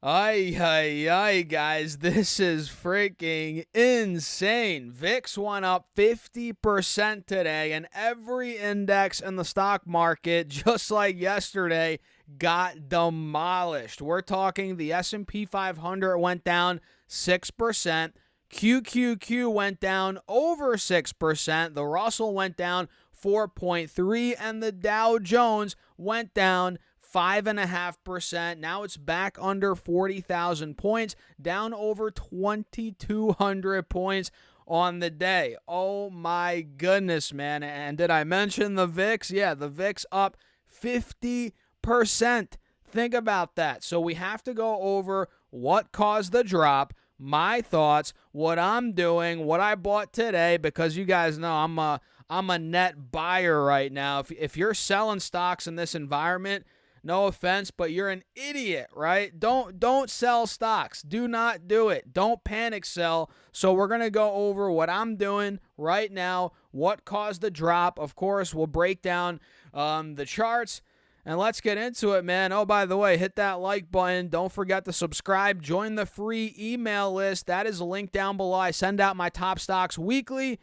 Ay, ay, ay, guys, this is freaking insane. VIX went up 50% today, and every index in the stock market, just like yesterday, got demolished. We're talking the S&P 500 went down 6%. QQQ went down over 6%. The Russell went down 4.3, and the Dow Jones went down 5.5%. Now it's back under 40,000 points, down over 2,200 points on the day. Oh my goodness, man. And did I mention the VIX? Yeah, the VIX up 50%. Think about that. So we have to go over what caused the drop, my thoughts, what I'm doing, what I bought today, because you guys know I'm a net buyer right now. If you're selling stocks in this environment, no offense, but you're an idiot, right? Don't sell stocks. Do not do it. Don't panic sell. So we're going to go over what I'm doing right now, what caused the drop. Of course, we'll break down the charts. And let's get into it, man. Oh, by the way, hit that like button. Don't forget to subscribe. Join the free email list. That is linked down below. I send out my top stocks weekly.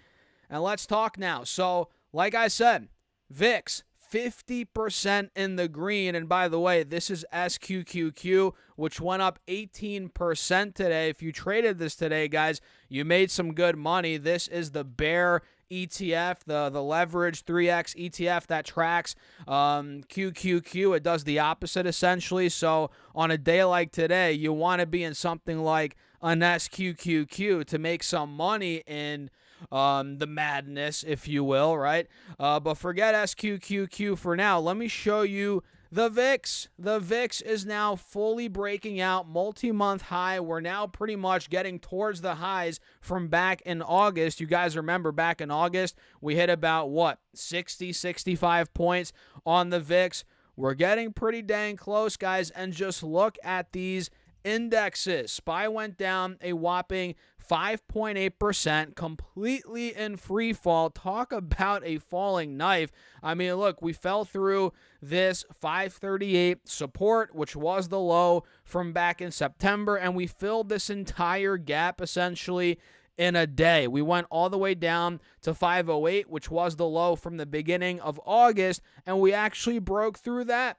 And let's talk now. So, like I said, VIX, 50% in the green. And by the way, this is SQQQ, which went up 18% today. If you traded this today, guys, you made some good money. This is the bear ETF, the leverage 3x ETF that tracks QQQ. It does the opposite essentially. So on a day like today, you want to be in something like an SQQQ to make some money in the madness, if you will, right? But forget SQQQ for now. Let me show you the VIX. The VIX is now fully breaking out, multi-month high. We're now pretty much getting towards the highs from back in August. You guys remember back in August, we hit about, 60, 65 points on the VIX. We're getting pretty dang close, guys, and just look at these indexes. SPY went down a whopping 5.8%, completely in free fall. Talk about a falling knife. I mean, look, we fell through this 538 support, which was the low from back in September, and we filled this entire gap essentially in a day. We went all the way down to 508, which was the low from the beginning of August, and we actually broke through that.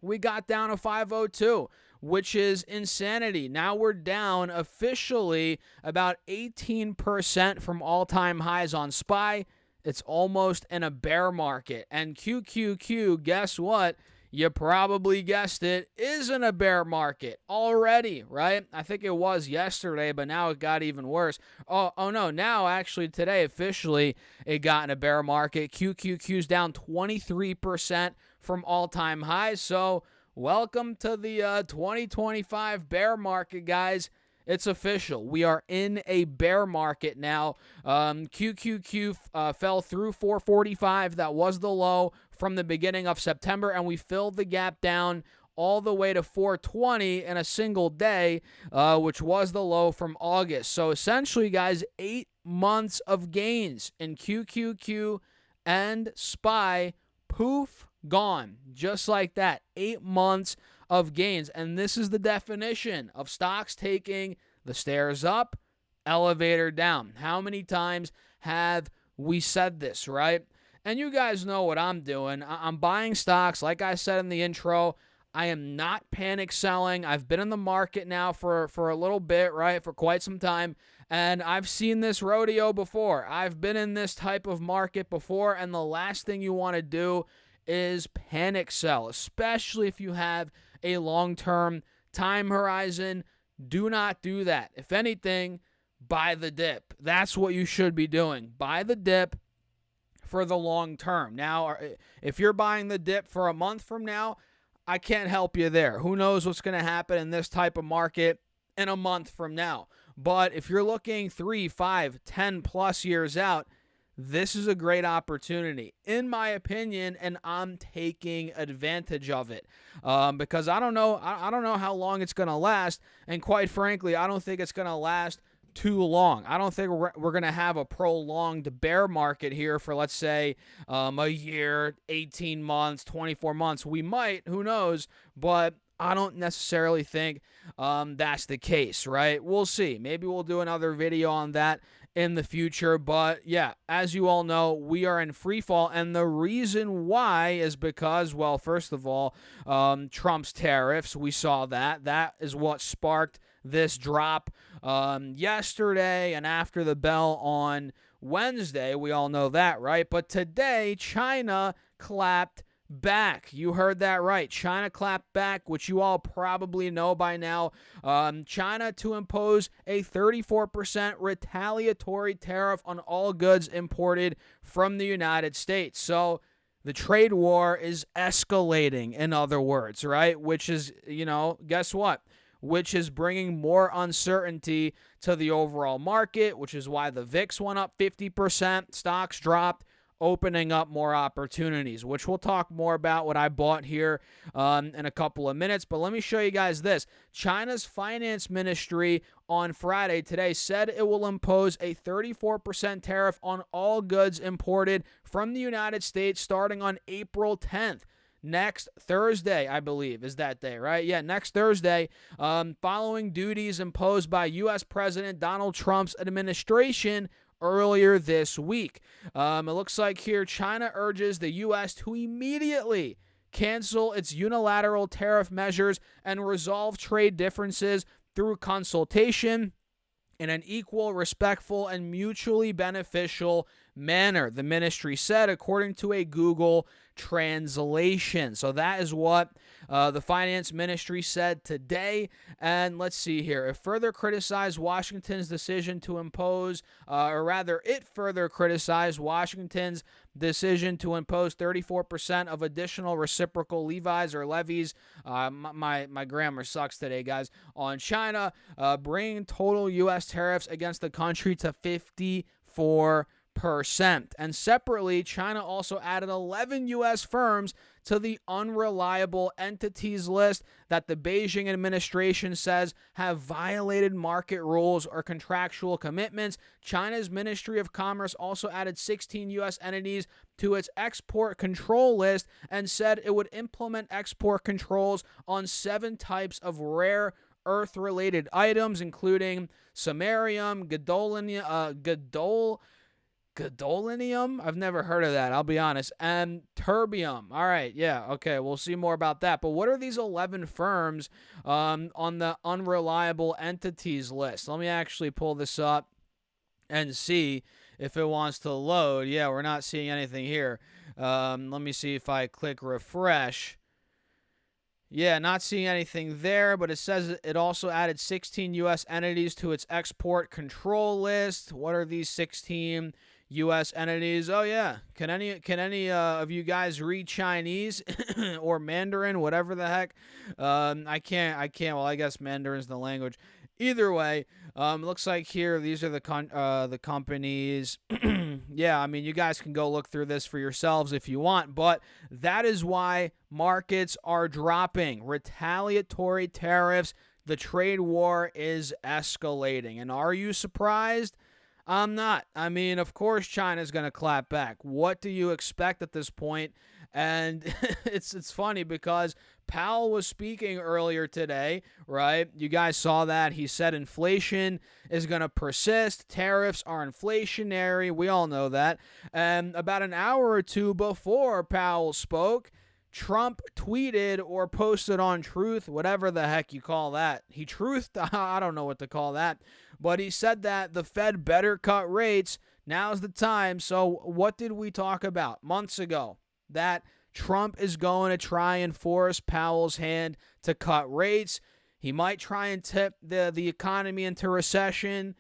We got down to 502, which is insanity. Now we're down officially about 18% from all-time highs on SPY. It's almost in a bear market. And QQQ, guess what? You probably guessed it, is in a bear market already, right? I think it was yesterday, but now it got even worse. Oh no, now actually today officially it got in a bear market. QQQ's down 23% from all-time highs. So welcome to the 2025 bear market, guys. It's official. We are in a bear market now. QQQ fell through 445. That was the low from the beginning of September, and we filled the gap down all the way to 420 in a single day, which was the low from August. So essentially, guys, 8 months of gains in QQQ and SPY. Poof, gone. Just like that. 8 months of gains. And this is the definition of stocks taking the stairs up, elevator down. How many times have we said this, right? And you guys know what I'm doing. I'm buying stocks. Like I said in the intro, I am not panic selling. I've been in the market now for a little bit, right? For quite some time. And I've seen this rodeo before. I've been in this type of market before. And the last thing you want to do is panic sell, especially if you have a long-term time horizon. Do not do that. If anything, buy the dip. That's what you should be doing. Buy the dip for the long term. Now, if you're buying the dip for a month from now, I can't help you there. Who knows what's going to happen in this type of market in a month from now. But if you're looking 3, 5, 10 plus years out, this is a great opportunity, in my opinion, and I'm taking advantage of it because I don't know how long it's going to last, and quite frankly, I don't think it's going to last too long. I don't think we're going to have a prolonged bear market here for, let's say, a year, 18 months, 24 months. We might, who knows, but I don't necessarily think that's the case, right? We'll see. Maybe we'll do another video on that in the future. But yeah, as you all know, we are in free fall. And the reason why is because, well, first of all, Trump's tariffs. We saw that. That is what sparked this drop yesterday and after the bell on Wednesday. We all know that, right? But today, China clapped back. You heard that right. China clapped back, which you all probably know by now. China to impose a 34% retaliatory tariff on all goods imported from the United States. So the trade war is escalating, in other words, right? Which is, guess what? Which is bringing more uncertainty to the overall market, which is why the VIX went up 50%, stocks dropped, opening up more opportunities, which we'll talk more about what I bought here in a couple of minutes. But let me show you guys this. China's finance ministry on Friday today said it will impose a 34% tariff on all goods imported from the United States starting on April 10th. Next Thursday, I believe, is that day, right? Yeah, next Thursday, following duties imposed by U.S. President Donald Trump's administration earlier this week. It looks like here China urges the U.S. to immediately cancel its unilateral tariff measures and resolve trade differences through consultation in an equal, respectful, and mutually beneficial manner, the ministry said, according to a Google translation. So that is what the finance ministry said today. And let's see here. It further criticized Washington's decision to impose, it further criticized Washington's decision to impose 34% of additional reciprocal levies or levies. My grammar sucks today, guys. On China, bringing total U.S. tariffs against the country to 54%. And separately, China also added 11 U.S. firms to the unreliable entities list that the Beijing administration says have violated market rules or contractual commitments. China's Ministry of Commerce also added 16 U.S. entities to its export control list and said it would implement export controls on 7 types of rare earth-related items, including samarium, gadolinium, I've never heard of that, I'll be honest, and terbium. All right, yeah, okay, we'll see more about that. But what are these 11 firms on the unreliable entities list? Let me actually pull this up and see if it wants to load. Yeah, we're not seeing anything here. Let me see if I click refresh. Yeah, not seeing anything there, but it says it also added 16 U.S. entities to its export control list. What are these 16 U.S. entities? Oh yeah, can any of you guys read Chinese or Mandarin, whatever the heck? I can't. Well, I guess Mandarin's the language. Either way, looks like here these are the companies. Yeah, I mean, you guys can go look through this for yourselves if you want, but that is why markets are dropping. Retaliatory tariffs. The trade war is escalating, and are you surprised? I'm not. I mean, of course China's going to clap back. What do you expect at this point? And it's funny because Powell was speaking earlier today, right? You guys saw that. He said inflation is going to persist. Tariffs are inflationary. We all know that. And about an hour or two before Powell spoke, Trump tweeted or posted on Truth, whatever the heck you call that. He truthed, I don't know what to call that. But he said that the Fed better cut rates. Now's the time. So what did we talk about months ago? That Trump is going to try and force Powell's hand to cut rates. He might try and tip the economy into recession,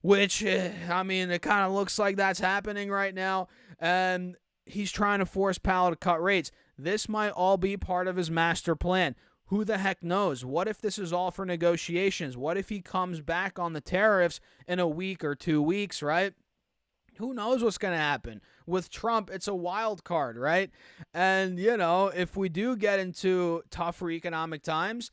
which, I mean, it kind of looks like that's happening right now. And he's trying to force Powell to cut rates. This might all be part of his master plan. Who the heck knows? What if this is all for negotiations? What if he comes back on the tariffs in a week or 2 weeks, right? Who knows what's going to happen? With Trump, it's a wild card, right? And, if we do get into tougher economic times,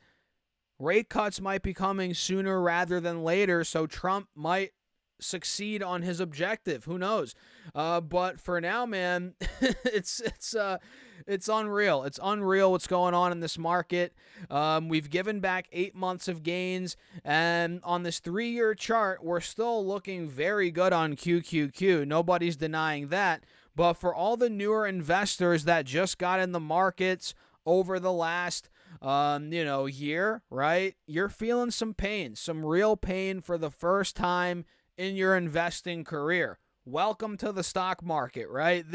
rate cuts might be coming sooner rather than later, so Trump might succeed on his objective. Who knows? But for now, man, it's unreal. It's unreal what's going on in this market. We've given back 8 months of gains, and on this 3-year chart, we're still looking very good on QQQ. Nobody's denying that. But for all the newer investors that just got in the markets over the last year, right? You're feeling some pain, some real pain for the first time in your investing career. Welcome to the stock market, right?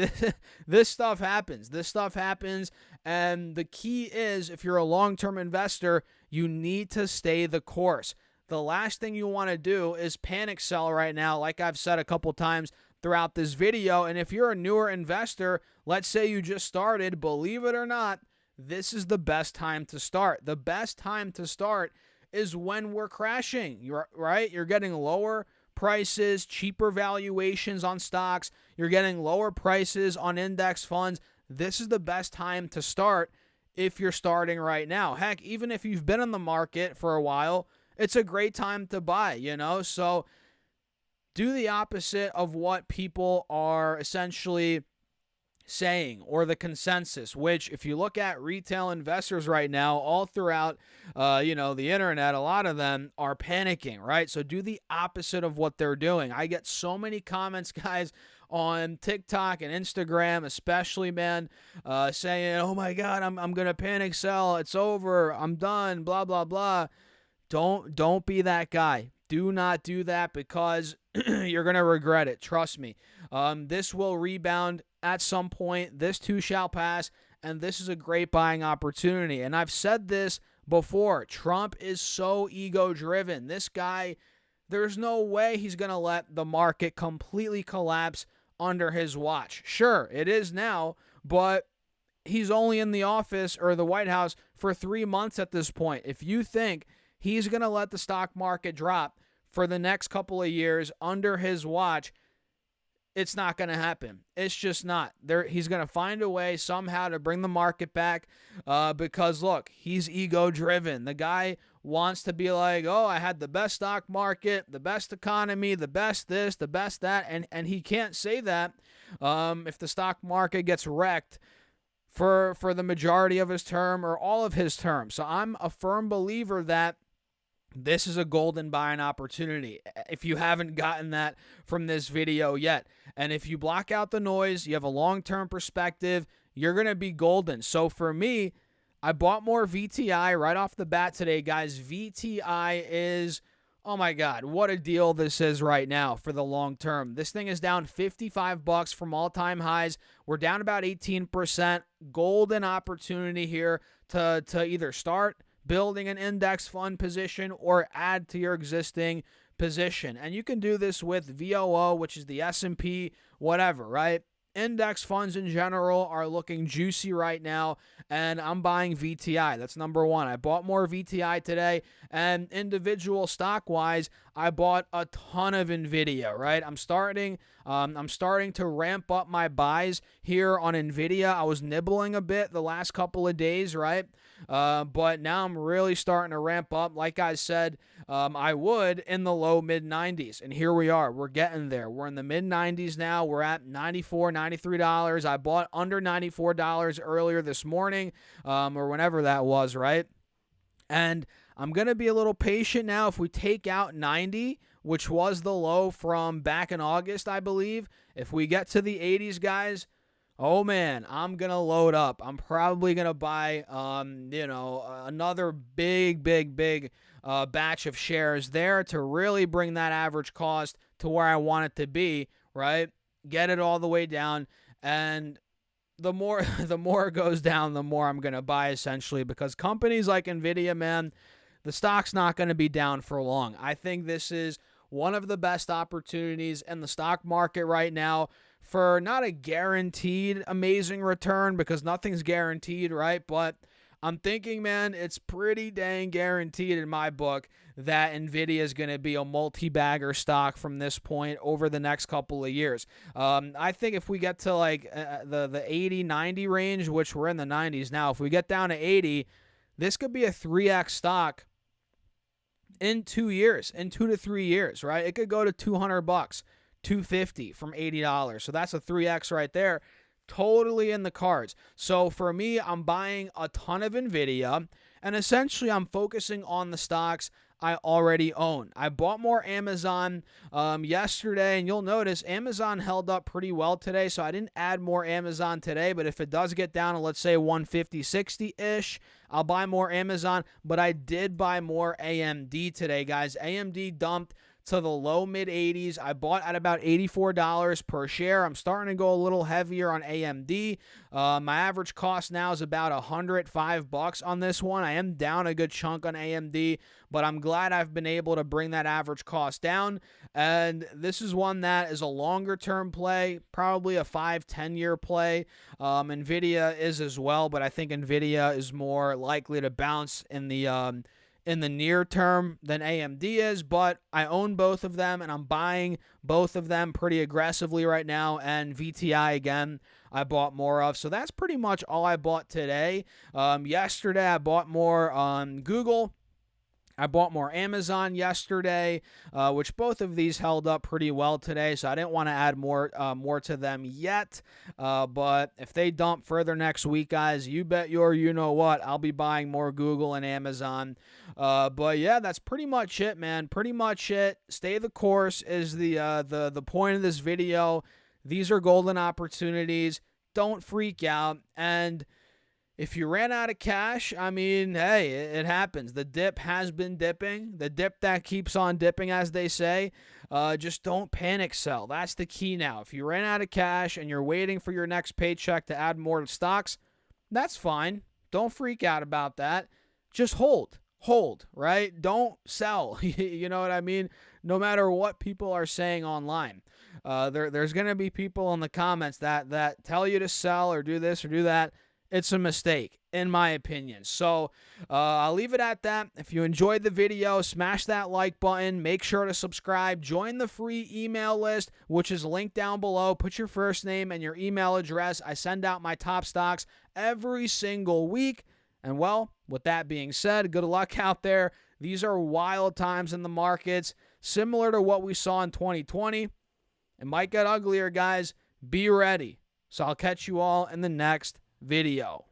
This stuff happens. This stuff happens. And the key is, if you're a long-term investor, you need to stay the course. The last thing you want to do is panic sell right now, like I've said a couple times throughout this video. And if you're a newer investor, let's say you just started, believe it or not, this is the best time to start. The best time to start is when we're crashing, right? You're getting lower prices, cheaper valuations on stocks. You're getting lower prices on index funds. This is the best time to start if you're starting right now. Heck, even if you've been in the market for a while, it's a great time to buy, So do the opposite of what people are essentially saying, or the consensus, which if you look at retail investors right now all throughout the internet, a lot of them are panicking, right? So do the opposite of what they're doing. I get so many comments, guys, on TikTok and Instagram especially, man, saying, oh my god, I'm gonna panic sell, it's over, I'm done, blah blah blah. Don't be that guy. Do not do that, because you're going to regret it. Trust me. This will rebound at some point. This too shall pass, and this is a great buying opportunity. And I've said this before. Trump is so ego-driven. This guy, there's no way he's going to let the market completely collapse under his watch. Sure, it is now, but he's only in the office or the White House for 3 months at this point. If you think he's going to let the stock market drop for the next couple of years under his watch, it's not going to happen. It's just not. He's going to find a way somehow to bring the market back because, look, he's ego-driven. The guy wants to be like, oh, I had the best stock market, the best economy, the best this, the best that, and he can't say that if the stock market gets wrecked for the majority of his term or all of his term. So I'm a firm believer that this is a golden buying opportunity, if you haven't gotten that from this video yet. And if you block out the noise, you have a long-term perspective, you're going to be golden. So for me, I bought more VTI right off the bat today, guys. VTI is, oh my God, what a deal this is right now for the long term. This thing is down $55 from all-time highs. We're down about 18%. Golden opportunity here to either start building an index fund position or add to your existing position. And you can do this with VOO, which is the S&P, whatever, right? Index funds in general are looking juicy right now, and I'm buying VTI. That's number one. I bought more VTI today, and individual stock-wise, I bought a ton of NVIDIA, right? I'm starting to ramp up my buys here on NVIDIA. I was nibbling a bit the last couple of days, right? But now I'm really starting to ramp up. Like I said, I would in the low mid-90s, and here we are. We're getting there. We're in the mid-90s now. We're at $94, $93. I bought under $94 earlier this morning, or whenever that was, right? And I'm going to be a little patient now. If we take out 90, which was the low from back in August, I believe, if we get to the 80s, guys, oh man, I'm going to load up. I'm probably going to buy, another big batch of shares there to really bring that average cost to where I want it to be, right? Get it all the way down. And the more it goes down, the more I'm going to buy, essentially, because companies like NVIDIA, man, the stock's not going to be down for long. I think this is one of the best opportunities in the stock market right now for not a guaranteed amazing return, because nothing's guaranteed, right? But I'm thinking, man, it's pretty dang guaranteed in my book that NVIDIA is going to be a multi-bagger stock from this point over the next couple of years. I think if we get to like the 80, 90 range, which we're in the 90s now, if we get down to 80, this could be a 3x stock in 2 years, in 2 to 3 years, right? It could go to $200, $250 from $80. So that's a 3x right there. Totally in the cards. So for me, I'm buying a ton of Nvidia, and essentially I'm focusing on the stocks I already own. I bought more Amazon yesterday, and you'll notice Amazon held up pretty well today, so I didn't add more Amazon today, but if it does get down to, let's say, 150, 60-ish, I'll buy more Amazon, but I did buy more AMD today, guys. AMD dumped to the low mid 80s. I bought at about $84 per share. I'm starting to go a little heavier on AMD. My average cost now is about $105 on this one. I am down a good chunk on AMD, but I'm glad I've been able to bring that average cost down. And this is one that is a longer term play, probably a 5-10 year play. Nvidia is as well, but I think Nvidia is more likely to bounce in the near term than AMD is, but I own both of them, and I'm buying both of them pretty aggressively right now, and VTI, again, I bought more of. So that's pretty much all I bought today. Yesterday, I bought more on Google. I bought more Amazon yesterday, which both of these held up pretty well today, so I didn't want to add more to them yet. But if they dump further next week, guys, you bet your you-know-what, I'll be buying more Google and Amazon. But yeah, that's pretty much it, man. Pretty much it. Stay the course is the point of this video. These are golden opportunities. Don't freak out. And if you ran out of cash, I mean, hey, it happens. The dip has been dipping. The dip that keeps on dipping, as they say. Just don't panic sell. That's the key now. If you ran out of cash and you're waiting for your next paycheck to add more to stocks, that's fine. Don't freak out about that. Just hold, right? Don't sell. You know what I mean? No matter what people are saying online. There's going to be people in the comments that tell you to sell or do this or do that. It's a mistake, in my opinion. So I'll leave it at that. If you enjoyed the video, smash that like button. Make sure to subscribe. Join the free email list, which is linked down below. Put your first name and your email address. I send out my top stocks every single week. And, well, with that being said, good luck out there. These are wild times in the markets, similar to what we saw in 2020. It might get uglier, guys. Be ready. So I'll catch you all in the next video.